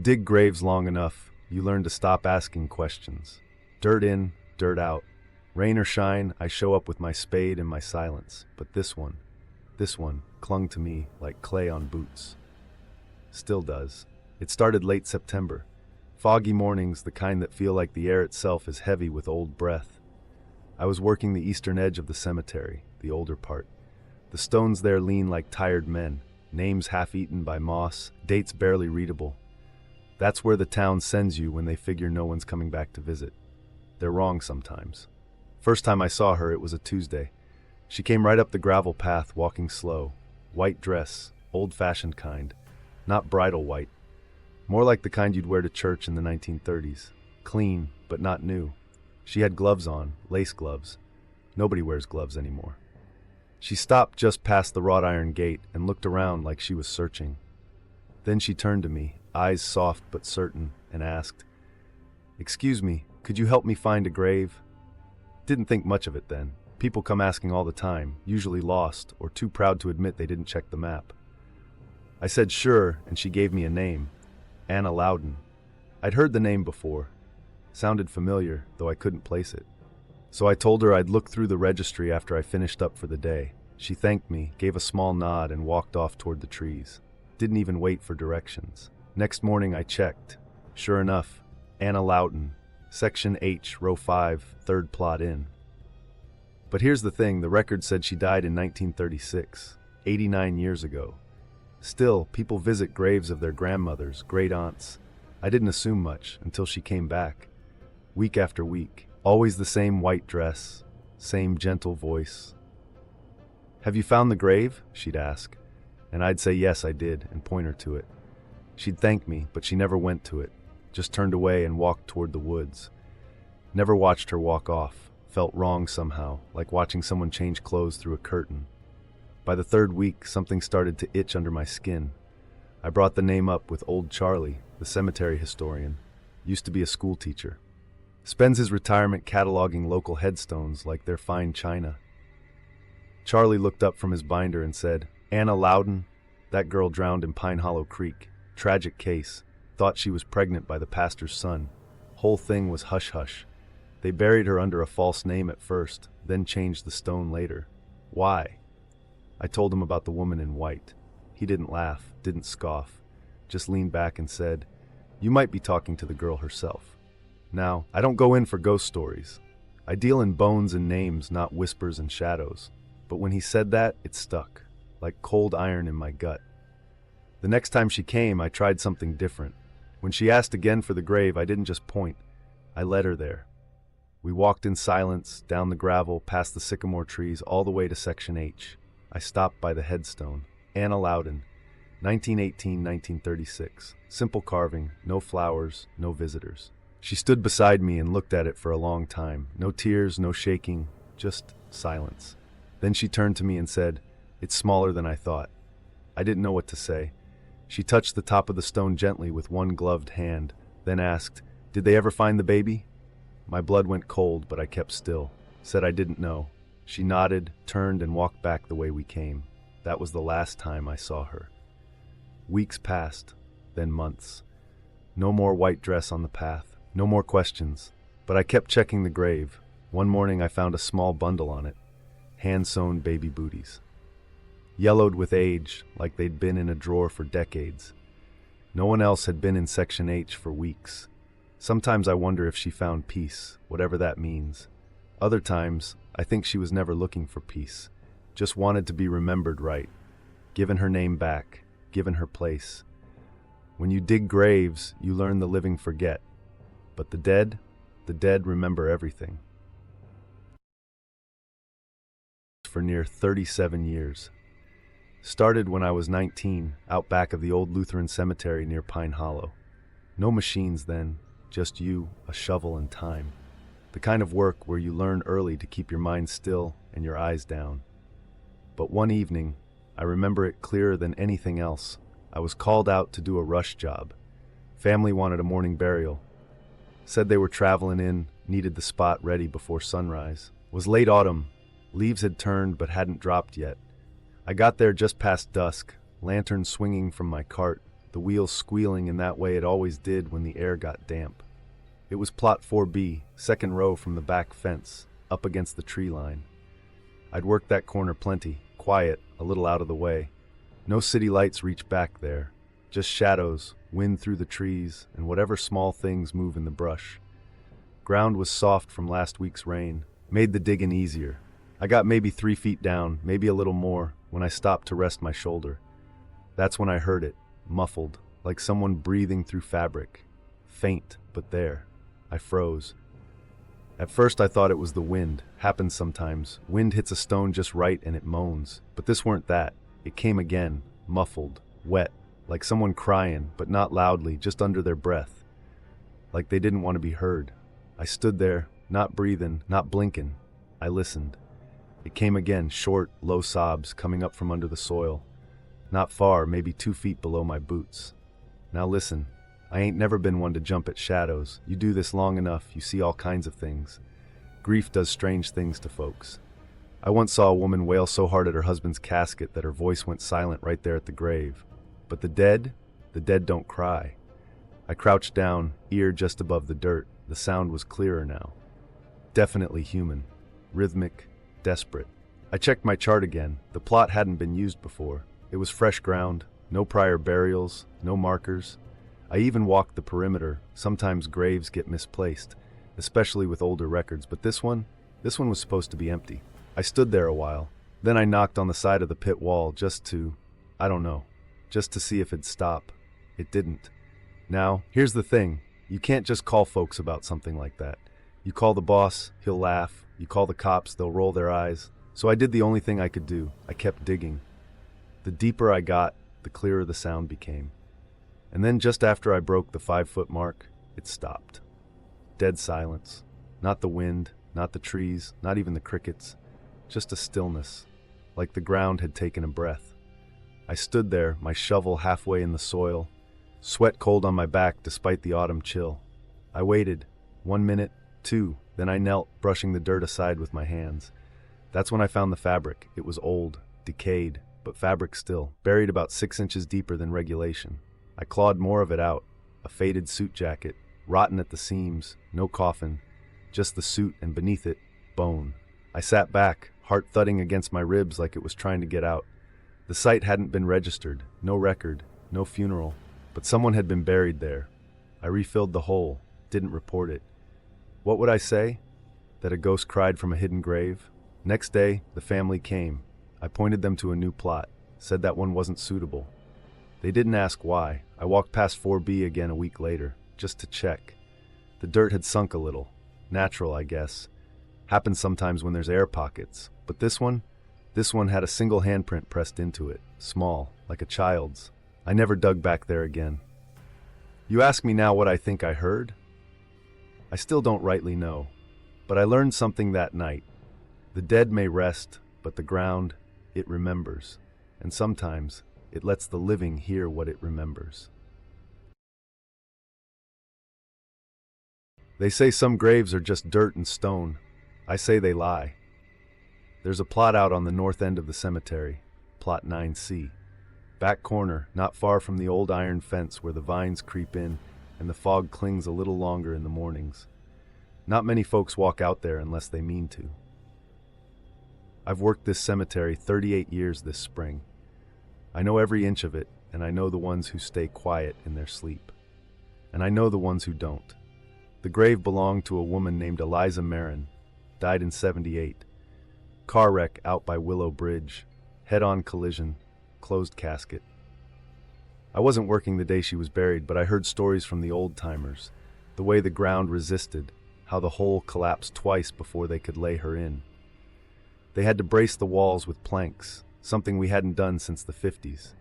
dig graves long enough, you learn to stop asking questions. Dirt in, dirt out. Rain or shine, I show up with my spade and my silence. But this one clung to me like clay on boots. Still does. It started late September. Foggy mornings, the kind that feel like the air itself is heavy with old breath. I was working the eastern edge of the cemetery, the older part. The stones there lean like tired men, names half-eaten by moss, dates barely readable. That's where the town sends you when they figure no one's coming back to visit. They're wrong sometimes. First time I saw her, it was a Tuesday. She came right up the gravel path, walking slow. White dress, old-fashioned kind. Not bridal white. More like the kind you'd wear to church in the 1930s. Clean, but not new. She had gloves on, lace gloves. Nobody wears gloves anymore. She stopped just past the wrought iron gate and looked around like she was searching. Then she turned to me, eyes soft but certain, and asked, "Excuse me, could you help me find a grave?" Didn't think much of it then. People come asking all the time, usually lost or too proud to admit they didn't check the map. I said sure, and she gave me a name. Anna Loudon. I'd heard the name before. Sounded familiar, though I couldn't place it. So I told her I'd look through the registry after I finished up for the day. She thanked me, gave a small nod, and walked off toward the trees. Didn't even wait for directions. Next morning I checked. Sure enough, Anna Loudon, Section H, Row 5, third plot in. But here's the thing, the record said she died in 1936, 89 years ago. Still, people visit graves of their grandmothers, great-aunts. I didn't assume much until she came back. Week after week, always the same white dress, same gentle voice. "Have you found the grave?" she'd ask. And I'd say yes, I did, and point her to it. She'd thank me, but she never went to it, just turned away and walked toward the woods. Never watched her walk off. Felt wrong somehow, like watching someone change clothes through a curtain. By the third week, something started to itch under my skin. I brought the name up with old Charlie, the cemetery historian. Used to be a school teacher. Spends his retirement cataloging local headstones like they're fine china. Charlie looked up from his binder and said, "Anna Loudon? That girl drowned in Pine Hollow Creek. Tragic case. Thought she was pregnant by the pastor's son. Whole thing was hush-hush. They buried her under a false name at first, then changed the stone later. Why?" I told him about the woman in white. He didn't laugh, didn't scoff, just leaned back and said, "You might be talking to the girl herself." Now, I don't go in for ghost stories. I deal in bones and names, not whispers and shadows. But when he said that, it stuck, like cold iron in my gut. The next time she came, I tried something different. When she asked again for the grave, I didn't just point. I led her there. We walked in silence, down the gravel, past the sycamore trees, all the way to Section H. I stopped by the headstone. Anna Loudon, 1918-1936. Simple carving, no flowers, no visitors. She stood beside me and looked at it for a long time. No tears, no shaking, just silence. Then she turned to me and said, "It's smaller than I thought." I didn't know what to say. She touched the top of the stone gently with one gloved hand, then asked, "Did they ever find the baby?" My blood went cold, but I kept still. Said I didn't know. She nodded, turned, and walked back the way we came. That was the last time I saw her. Weeks passed, then months. No more white dress on the path, no more questions. But I kept checking the grave. One morning I found a small bundle on it. Hand-sewn baby booties. Yellowed with age, like they'd been in a drawer for decades. No one else had been in Section H for weeks. Sometimes I wonder if she found peace, whatever that means. Other times, I think she was never looking for peace, just wanted to be remembered right, given her name back, given her place. When you dig graves, you learn the living forget, but the dead remember everything. For near 37 years. Started when I was 19, out back of the old Lutheran cemetery near Pine Hollow. No machines then, just you, a shovel, and time. The kind of work where you learn early to keep your mind still and your eyes down. But one evening, I remember it clearer than anything else, I was called out to do a rush job. Family wanted a morning burial. Said they were traveling in, needed the spot ready before sunrise. Was late autumn. Leaves had turned but hadn't dropped yet. I got there just past dusk, lantern swinging from my cart, the wheels squealing in that way it always did when the air got damp. It was plot 4B, second row from the back fence, up against the tree line. I'd worked that corner plenty, quiet, a little out of the way. No city lights reach back there, just shadows, wind through the trees, and whatever small things move in the brush. Ground was soft from last week's rain, made the digging easier. I got maybe 3 feet down, maybe a little more, when I stopped to rest my shoulder. That's when I heard it, muffled, like someone breathing through fabric. Faint, but there. I froze. At first I thought it was the wind. Happens sometimes. Wind hits a stone just right and it moans. But this weren't that. It came again, muffled, wet, like someone crying, but not loudly, just under their breath. Like they didn't want to be heard. I stood there, not breathing, not blinking. I listened. It came again, short, low sobs coming up from under the soil. Not far, maybe 2 feet below my boots. Now listen. I ain't never been one to jump at shadows. You do this long enough, you see all kinds of things. Grief does strange things to folks. I once saw a woman wail so hard at her husband's casket that her voice went silent right there at the grave. But the dead don't cry. I crouched down, ear just above the dirt. The sound was clearer now. Definitely human. Rhythmic, desperate. I checked my chart again. The plot hadn't been used before. It was fresh ground, no prior burials, no markers. I even walked the perimeter. Sometimes graves get misplaced, especially with older records, but this one was supposed to be empty. I stood there a while. Then I knocked on the side of the pit wall just to see if it'd stop. It didn't. Now, here's the thing. You can't just call folks about something like that. You call the boss, he'll laugh. You call the cops, they'll roll their eyes. So I did the only thing I could do. I kept digging. The deeper I got, the clearer the sound became. And then just after I broke the 5-foot mark, it stopped. Dead silence. Not the wind, not the trees, not even the crickets. Just a stillness, like the ground had taken a breath. I stood there, my shovel halfway in the soil, sweat cold on my back despite the autumn chill. I waited. 1 minute, 2, then I knelt, brushing the dirt aside with my hands. That's when I found the fabric. It was old, decayed, but fabric still, buried about 6 inches deeper than regulation. I clawed more of it out, a faded suit jacket, rotten at the seams, no coffin, just the suit and beneath it, bone. I sat back, heart thudding against my ribs like it was trying to get out. The site hadn't been registered, no record, no funeral, but someone had been buried there. I refilled the hole, didn't report it. What would I say? That a ghost cried from a hidden grave? Next day, the family came. I pointed them to a new plot, said that one wasn't suitable. They didn't ask why. I walked past 4B again a week later, just to check. The dirt had sunk a little. Natural, I guess. Happens sometimes when there's air pockets. But this one had a single handprint pressed into it, small, like a child's. I never dug back there again. You ask me now what I think I heard? I still don't rightly know, but I learned something that night. The dead may rest, but the ground, it remembers. And sometimes, it lets the living hear what it remembers. They say some graves are just dirt and stone. I say they lie. There's a plot out on the north end of the cemetery, plot 9C. Back corner, not far from the old iron fence where the vines creep in and the fog clings a little longer in the mornings. Not many folks walk out there unless they mean to. I've worked this cemetery 38 years this spring. I know every inch of it, and I know the ones who stay quiet in their sleep. And I know the ones who don't. The grave belonged to a woman named Eliza Marin, died in 78. Car wreck out by Willow Bridge, head-on collision, closed casket. I wasn't working the day she was buried, but I heard stories from the old-timers, the way the ground resisted, how the hole collapsed twice before they could lay her in. They had to brace the walls with planks, something we hadn't done since the 50s.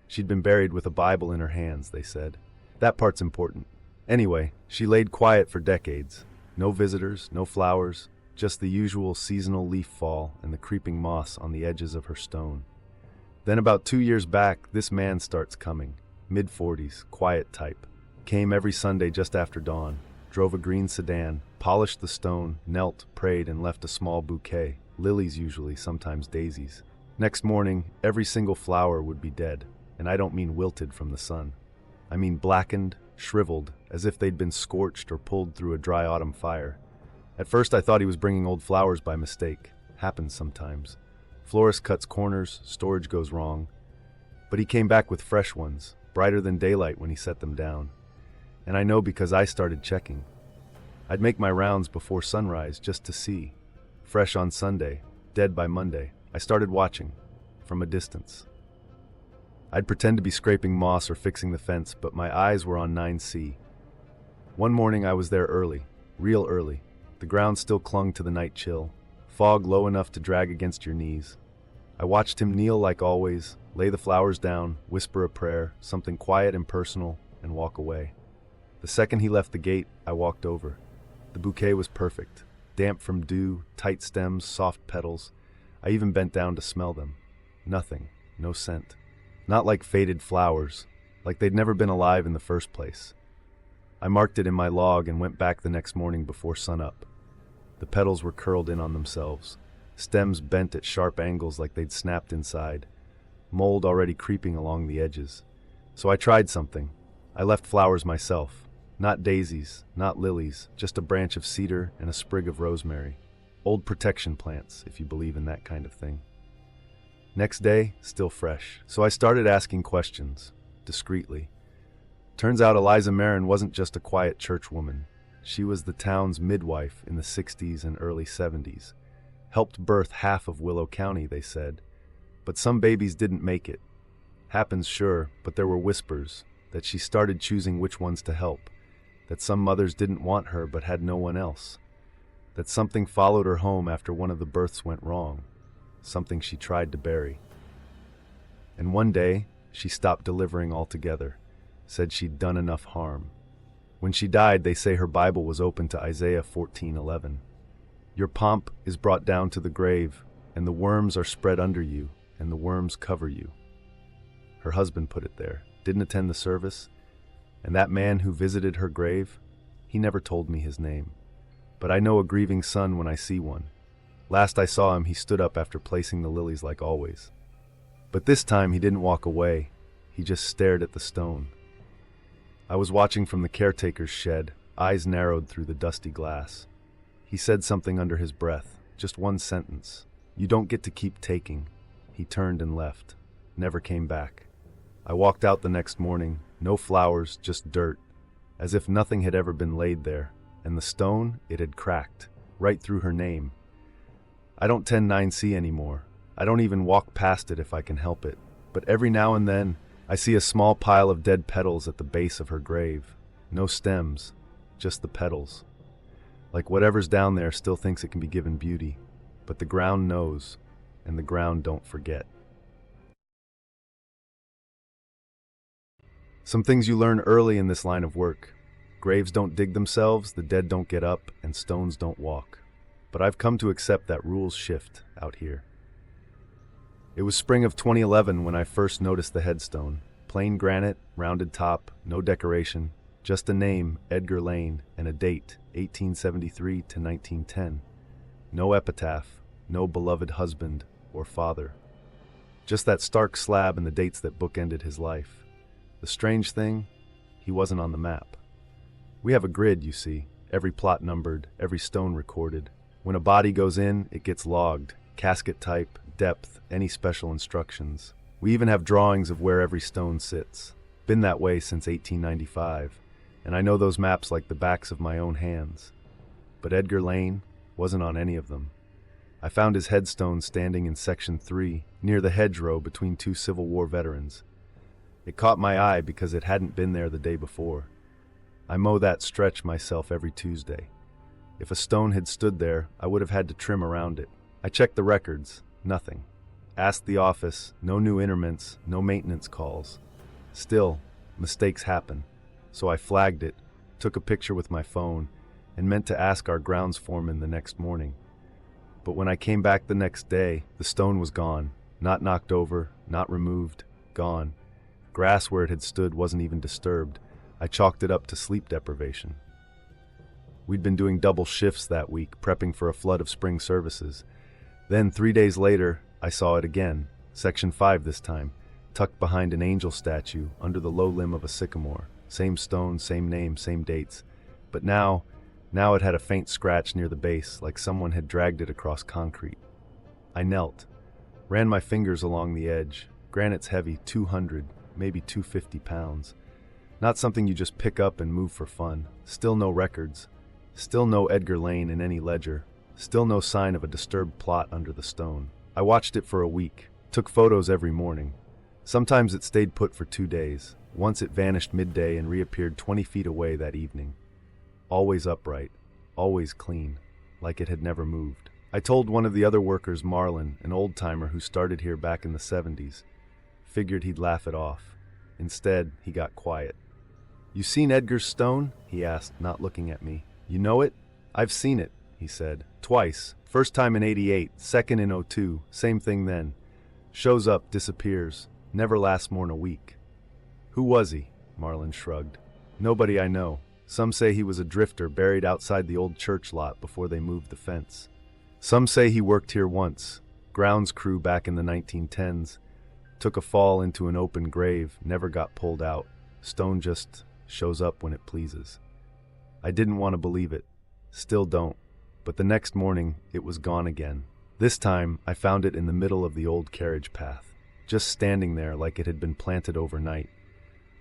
She'd been buried with a Bible in her hands, they said. That part's important. Anyway, she laid quiet for decades. No visitors, no flowers, just the usual seasonal leaf fall and the creeping moss on the edges of her stone. Then about 2 years back, this man starts coming. Mid-40s, quiet type. Came every Sunday just after dawn, drove a green sedan, polished the stone, knelt, prayed, and left a small bouquet. Lilies usually, sometimes daisies. Next morning, every single flower would be dead, and I don't mean wilted from the sun. I mean blackened, shriveled, as if they'd been scorched or pulled through a dry autumn fire. At first I thought he was bringing old flowers by mistake. Happens sometimes. Florist cuts corners, storage goes wrong. But he came back with fresh ones, brighter than daylight when he set them down. And I know because I started checking. I'd make my rounds before sunrise just to see. Fresh on Sunday, dead by Monday. I started watching, from a distance. I'd pretend to be scraping moss or fixing the fence, but my eyes were on 9C. One morning I was there early, real early. The ground still clung to the night chill, fog low enough to drag against your knees. I watched him kneel like always, lay the flowers down, whisper a prayer, something quiet and personal, and walk away. The second he left the gate, I walked over. The bouquet was perfect, damp from dew, tight stems, soft petals. I even bent down to smell them. Nothing, no scent. Not like faded flowers, like they'd never been alive in the first place. I marked it in my log and went back the next morning before sunup. The petals were curled in on themselves, stems bent at sharp angles like they'd snapped inside, mold already creeping along the edges. So I tried something. I left flowers myself. Not daisies, not lilies, just a branch of cedar and a sprig of rosemary. Old protection plants, if you believe in that kind of thing. Next day, still fresh. So I started asking questions, discreetly. Turns out Eliza Marin wasn't just a quiet churchwoman. She was the town's midwife in the 60s and early 70s. Helped birth half of Willow County, they said. But some babies didn't make it. Happens, sure, but there were whispers that she started choosing which ones to help, that some mothers didn't want her but had no one else, that something followed her home after one of the births went wrong, something she tried to bury. And one day, she stopped delivering altogether, said she'd done enough harm. When she died, they say her Bible was open to Isaiah 14:11. Your pomp is brought down to the grave, and the worms are spread under you, and the worms cover you. Her husband put it there, didn't attend the service, and that man who visited her grave, he never told me his name. But I know a grieving son when I see one. Last I saw him, he stood up after placing the lilies like always. But this time he didn't walk away, he just stared at the stone. I was watching from the caretaker's shed, eyes narrowed through the dusty glass. He said something under his breath, just one sentence. You don't get to keep taking. He turned and left, never came back. I walked out the next morning, no flowers, just dirt, as if nothing had ever been laid there, and the stone, it had cracked, right through her name. I don't tend 9C anymore. I don't even walk past it if I can help it, but every now and then, I see a small pile of dead petals at the base of her grave. No stems, just the petals. Like whatever's down there still thinks it can be given beauty, but the ground knows, and the ground don't forget. Some things you learn early in this line of work. Graves don't dig themselves, the dead don't get up, and stones don't walk. But I've come to accept that rules shift out here. It was spring of 2011 when I first noticed the headstone. Plain granite, rounded top, no decoration, just a name, Edgar Lane, and a date, 1873 to 1910. No epitaph, no beloved husband or father. Just that stark slab and the dates that bookended his life. The strange thing, he wasn't on the map. We have a grid, you see, every plot numbered, every stone recorded. When a body goes in, it gets logged, casket type, depth, any special instructions. We even have drawings of where every stone sits. Been that way since 1895, and I know those maps like the backs of my own hands. But Edgar Lane wasn't on any of them. I found his headstone standing in Section 3, near the hedgerow between two Civil War veterans. It caught my eye because it hadn't been there the day before. I mow that stretch myself every Tuesday. If a stone had stood there, I would have had to trim around it. I checked the records. Nothing. Asked the office, no new interments, no maintenance calls. Still, mistakes happen. So I flagged it, took a picture with my phone, and meant to ask our grounds foreman the next morning. But when I came back the next day, the stone was gone. Not knocked over, not removed, gone. Grass where it had stood wasn't even disturbed. I chalked it up to sleep deprivation. We'd been doing double shifts that week, prepping for a flood of spring services. Then, 3 days later, I saw it again, Section 5 this time, tucked behind an angel statue under the low limb of a sycamore. Same stone, same name, same dates. But now it had a faint scratch near the base, like someone had dragged it across concrete. I knelt, ran my fingers along the edge. Granite's heavy, 200, maybe 250 pounds. Not something you just pick up and move for fun. Still no records. Still no Edgar Lane in any ledger. Still no sign of a disturbed plot under the stone. I watched it for a week, took photos every morning. Sometimes it stayed put for 2 days. Once it vanished midday and reappeared 20 feet away that evening. Always upright, always clean, like it had never moved. I told one of the other workers, Marlin, an old-timer who started here back in the 70s. Figured he'd laugh it off. Instead, he got quiet. "You seen Edgar's stone?" he asked, not looking at me. "You know it?" "I've seen it," he said. "Twice. First time in '88, second in '02, same thing then. Shows up, disappears, never lasts more'n a week." "Who was he?" Marlin shrugged. "Nobody I know. Some say he was a drifter buried outside the old church lot before they moved the fence. Some say he worked here once, grounds crew back in the 1910s. Took a fall into an open grave, never got pulled out. Stone just shows up when it pleases." I didn't want to believe it. Still don't. But the next morning, it was gone again. This time, I found it in the middle of the old carriage path, just standing there like it had been planted overnight.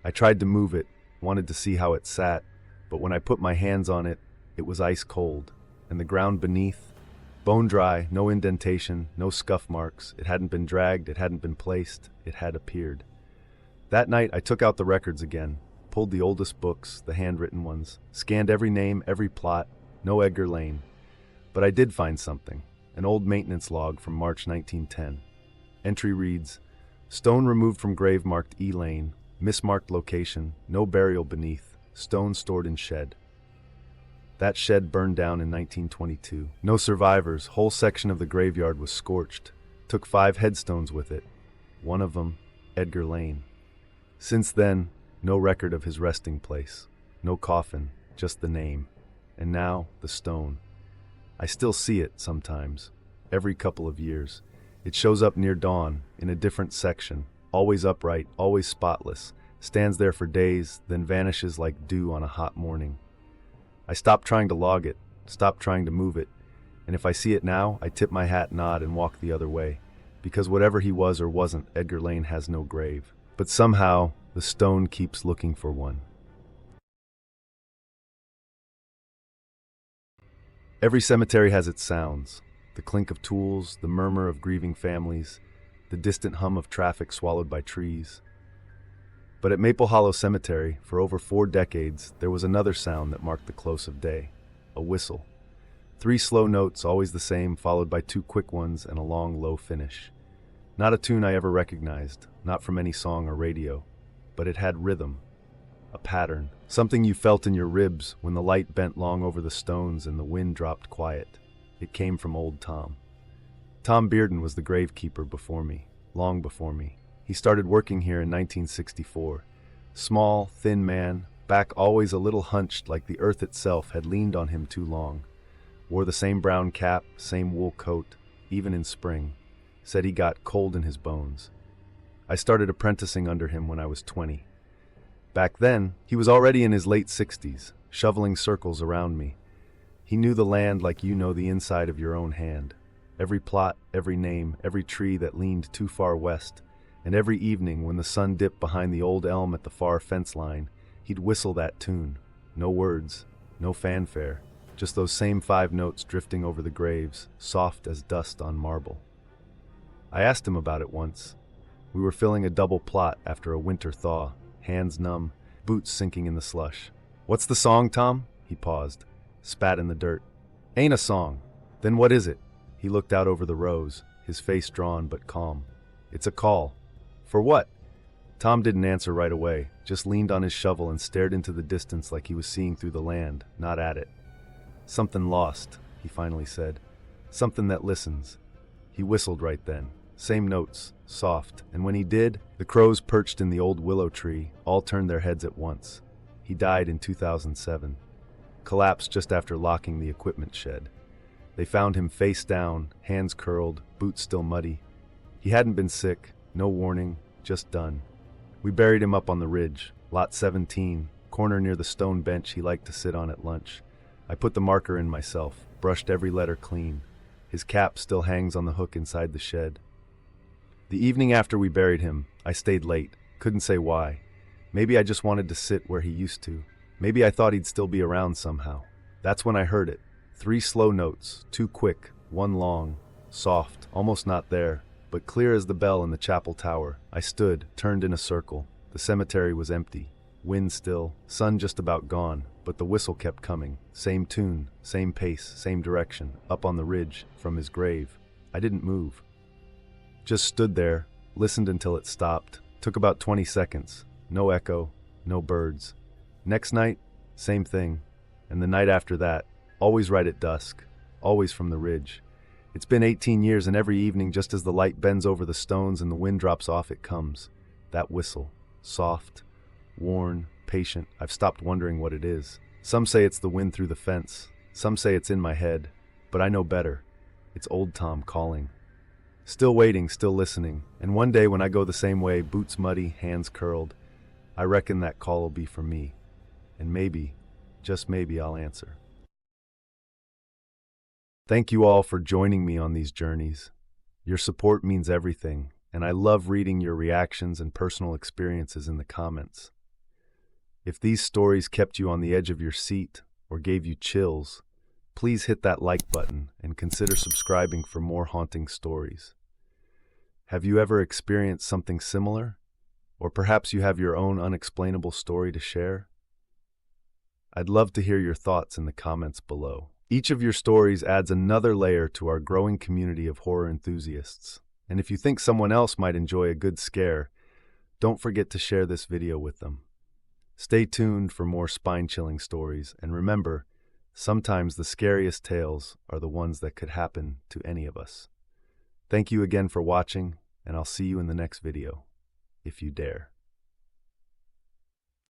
I tried to move it, wanted to see how it sat, but when I put my hands on it, it was ice cold, and the ground beneath, bone dry, no indentation, no scuff marks. It hadn't been dragged, it hadn't been placed, it had appeared. That night, I took out the records again, pulled the oldest books, the handwritten ones, scanned every name, every plot, no Edgar Lane. But I did find something, an old maintenance log from March 1910. Entry reads, "Stone removed from grave marked E. Lane, mismarked location, no burial beneath, stone stored in shed." That shed burned down in 1922. No survivors, whole section of the graveyard was scorched. Took 5 headstones with it. One of them, Edgar Lane. Since then, no record of his resting place. No coffin, just the name. And now, the stone. I still see it sometimes, every couple of years. It shows up near dawn, in a different section, always upright, always spotless, stands there for days, then vanishes like dew on a hot morning. I stopped trying to log it, stopped trying to move it, and if I see it now, I tip my hat, nod, and walk the other way, because whatever he was or wasn't, Edgar Lane has no grave. But somehow, the stone keeps looking for one. Every cemetery has its sounds, the clink of tools, the murmur of grieving families, the distant hum of traffic swallowed by trees. But at Maple Hollow Cemetery, for over 4 decades, there was another sound that marked the close of day, a whistle. 3 slow notes, always the same, followed by 2 quick ones and a long, low finish. Not a tune I ever recognized, not from any song or radio, but it had rhythm, a pattern, something you felt in your ribs when the light bent long over the stones and the wind dropped quiet. It came from old Tom. Tom Bearden was the gravekeeper before me, long before me. He started working here in 1964. Small, thin man, back always a little hunched like the earth itself had leaned on him too long. Wore the same brown cap, same wool coat, even in spring. Said he got cold in his bones. I started apprenticing under him when I was 20. Back then, he was already in his late 60s, shoveling circles around me. He knew the land like you know the inside of your own hand. Every plot, every name, every tree that leaned too far west, and every evening when the sun dipped behind the old elm at the far fence line, he'd whistle that tune. No words, no fanfare, just those same 5 notes drifting over the graves, soft as dust on marble. I asked him about it once. We were filling a double plot after a winter thaw, hands numb, boots sinking in the slush. "What's the song, Tom?" He paused, spat in the dirt. "Ain't a song." "Then what is it?" He looked out over the rows, his face drawn but calm. "It's a call." "For what?" Tom didn't answer right away, just leaned on his shovel and stared into the distance like he was seeing through the land, not at it. "Something lost," he finally said. "Something that listens." He whistled right then. Same notes, soft, and when he did, the crows perched in the old willow tree all turned their heads at once. He died in 2007. Collapsed just after locking the equipment shed. They found him face down, hands curled, boots still muddy. He hadn't been sick, no warning, just done. We buried him up on the ridge, lot 17, corner near the stone bench he liked to sit on at lunch. I put the marker in myself, brushed every letter clean. His cap still hangs on the hook inside the shed. The evening after we buried him, I stayed late. Couldn't say why. Maybe I just wanted to sit where he used to. Maybe I thought he'd still be around somehow. That's when I heard it. 3 slow notes, 2 quick, 1 long, soft, almost not there, but clear as the bell in the chapel tower. I stood, turned in a circle. The cemetery was empty. Wind still, sun just about gone, but the whistle kept coming. Same tune, same pace, same direction, up on the ridge, from his grave. I didn't move. Just stood there, listened until it stopped. Took about 20 seconds. No echo, no birds. Next night, same thing. And the night after that, always right at dusk, always from the ridge. It's been 18 years, and every evening, just as the light bends over the stones and the wind drops off, it comes. That whistle, soft, worn, patient. I've stopped wondering what it is. Some say it's the wind through the fence. Some say it's in my head. But I know better. It's old Tom calling. Still waiting, still listening. And one day when I go the same way, boots muddy, hands curled, I reckon that call will be for me. And maybe, just maybe, I'll answer. Thank you all for joining me on these journeys. Your support means everything, and I love reading your reactions and personal experiences in the comments. If these stories kept you on the edge of your seat or gave you chills, please hit that like button and consider subscribing for more haunting stories. Have you ever experienced something similar? Or perhaps you have your own unexplainable story to share? I'd love to hear your thoughts in the comments below. Each of your stories adds another layer to our growing community of horror enthusiasts. And if you think someone else might enjoy a good scare, don't forget to share this video with them. Stay tuned for more spine-chilling stories, and remember, sometimes the scariest tales are the ones that could happen to any of us. Thank you again for watching, and I'll see you in the next video, if you dare.